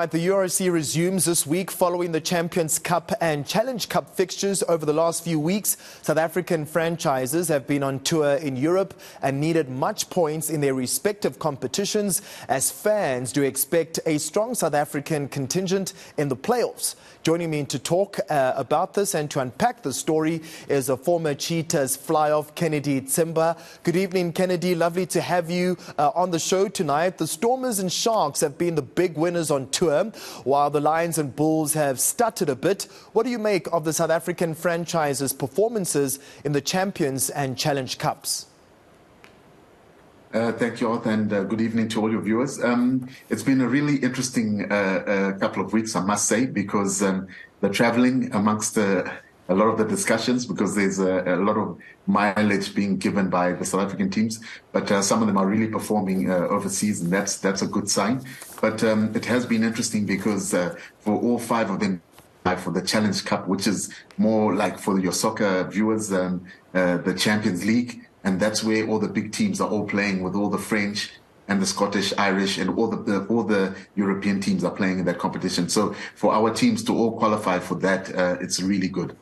right, the URC resumes this week following the Champions Cup and Challenge Cup fixtures over the last few weeks. South African franchises have been on tour in Europe and needed much points in their respective competitions, as fans do expect a strong South African contingent in the playoffs. Joining me to talk about this and to unpack the story is a former Cheetahs Fly-Half Kennedy Tsimba. Good evening, Kennedy. Lovely to have you on the show tonight. The Stormers and Sharks have been the big winners on tour, while the Lions and Bulls have stuttered a bit. What do you make of the South African franchise's performances in the Champions and Challenge Cups? Thank you, Arthur, and good evening to all your viewers. It's been a really interesting couple of weeks, I must say, because the traveling amongst a lot of the discussions, because there's a lot of mileage being given by the South African teams, but some of them are really performing overseas, and that's a good sign. But it has been interesting because for all five of them, for the Challenge Cup, which is more like for your soccer viewers, the Champions League, and that's where all the big teams are all playing, with all the French and the Scottish, Irish, and all the European teams are playing in that competition. So for our teams to all qualify for that, it's really good.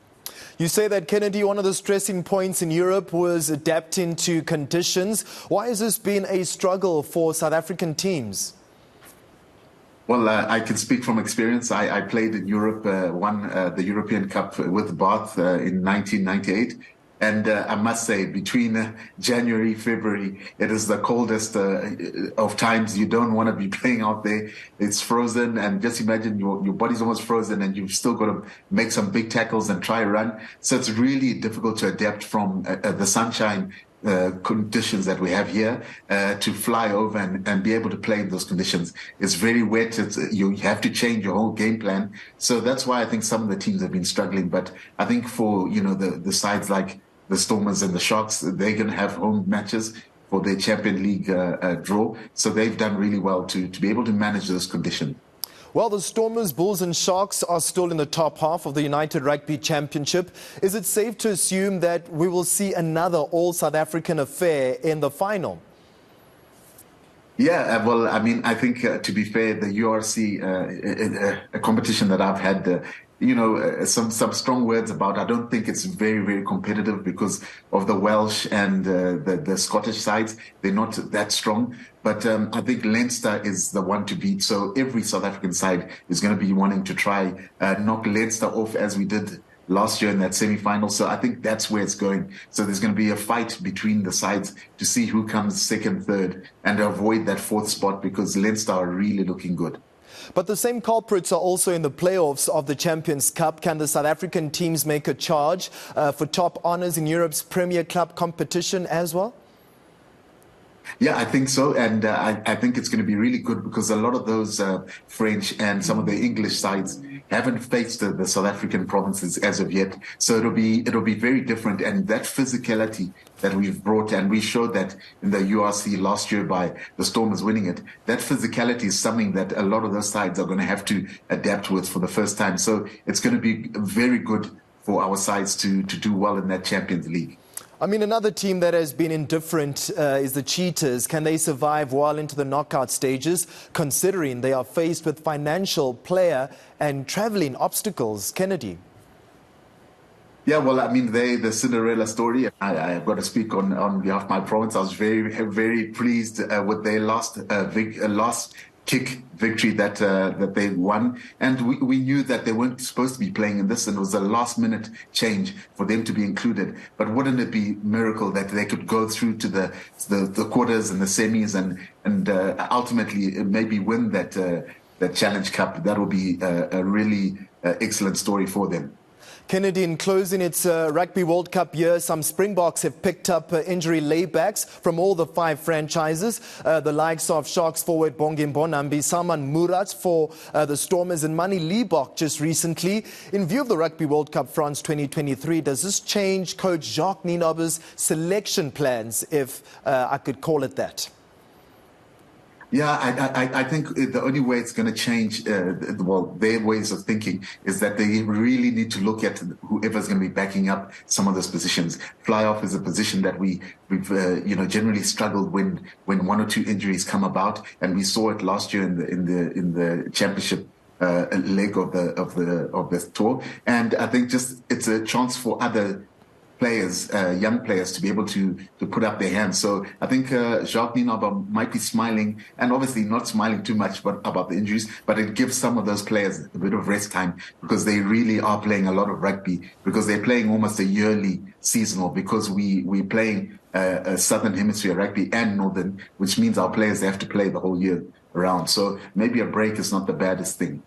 You say that, Kennedy, one of the stressing points in Europe was adapting to conditions. Why has this been a struggle for South African teams? Well, I can speak from experience. I played in Europe, won the European Cup with Bath in 1998. And I must say, between January, February, it is the coldest of times. You don't want to be playing out there. It's frozen, and just imagine your body's almost frozen, and you've still got to make some big tackles and try run. So it's really difficult to adapt from the sunshine conditions that we have here to fly over and be able to play in those conditions. It's very wet. You have to change your whole game plan. So that's why I think some of the teams have been struggling. But I think for the sides like the Stormers and the Sharks, they're going to have home matches for their Champions League draw. So they've done really well to be able to manage those conditions. Well, the Stormers, Bulls and Sharks are still in the top half of the United Rugby Championship. Is it safe to assume that we will see another all-South African affair in the final? Yeah, well, I mean, I think to be fair, the URC, a competition that I've had, some strong words about. I don't think it's very, very competitive because of the Welsh and the Scottish sides. They're not that strong. But I think Leinster is the one to beat. So every South African side is going to be wanting to try knock Leinster off, as we did last year in that semi-final. So I think that's where it's going. So there's going to be a fight between the sides to see who comes second, third, and avoid that fourth spot, because Leinster are really looking good. But the same culprits are also in the playoffs of the Champions Cup. Can the South African teams make a charge for top honours in Europe's Premier Club competition as well? Yeah, I think so. And I think it's going to be really good, because a lot of those French and some of the English sides haven't faced the South African provinces as of yet. So it'll be very different. And that physicality that we've brought, and we showed that in the URC last year by the Stormers winning it, that physicality is something that a lot of those sides are going to have to adapt with for the first time. So it's going to be very good for our sides to do well in that Champions League. I mean, another team that has been indifferent is the Cheetahs. Can they survive well into the knockout stages, considering they are faced with financial, player and travelling obstacles? Kennedy? Yeah, well, I mean, the Cinderella story. I've got to speak on behalf of my province. I was very, very pleased with their last kick victory that they won, and we knew that they weren't supposed to be playing in this, and it was a last-minute change for them to be included. But wouldn't it be a miracle that they could go through to the quarters and the semis and ultimately maybe win that Challenge Cup? That will be a really excellent story for them. Kennedy, in closing its Rugby World Cup year, some Springboks have picked up injury laybacks from all the five franchises. The likes of Sharks forward Bongi Mbonambi, Salman Murat for the Stormers, and Mani Liebok just recently. In view of the Rugby World Cup France 2023, does this change coach Jacques Nienaber's selection plans, if I could call it that? Yeah, I think the only way it's going to change, their ways of thinking is that they really need to look at whoever's going to be backing up some of those positions. Fly-off is a position that we've generally struggled when one or two injuries come about, and we saw it last year in the championship leg of the tour. And I think just it's a chance for other players, young players, to be able to put up their hands. So I think Jacques Nienaber might be smiling, and obviously not smiling too much about the injuries, but it gives some of those players a bit of rest time, because they really are playing a lot of rugby, because they're playing almost a yearly seasonal, because we're playing a Southern Hemisphere rugby and Northern, which means our players have to play the whole year around. So maybe a break is not the baddest thing.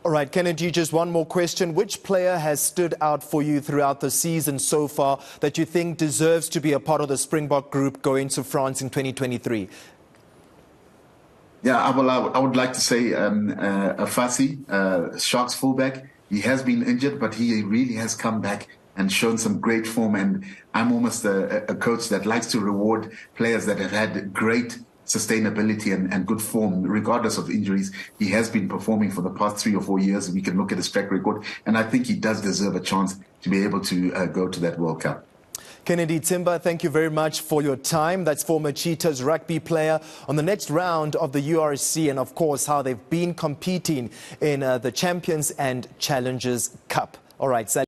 All right, Kennedy, just one more question. Which player has stood out for you throughout the season so far that you think deserves to be a part of the Springbok group going to France in 2023? Yeah, I would like to say Fassi, Sharks fullback. He has been injured, but he really has come back and shown some great form. And I'm almost a coach that likes to reward players that have had great sustainability and good form, regardless of injuries. He has been performing for the past 3 or 4 years. We can look at his track record, and I think he does deserve a chance to be able to go to that World Cup. Kennedy Tsimba, thank you very much for your time. That's former Cheetahs rugby player on the next round of the URC, and of course how they've been competing in the Champions and Challengers Cup. All right, Sally.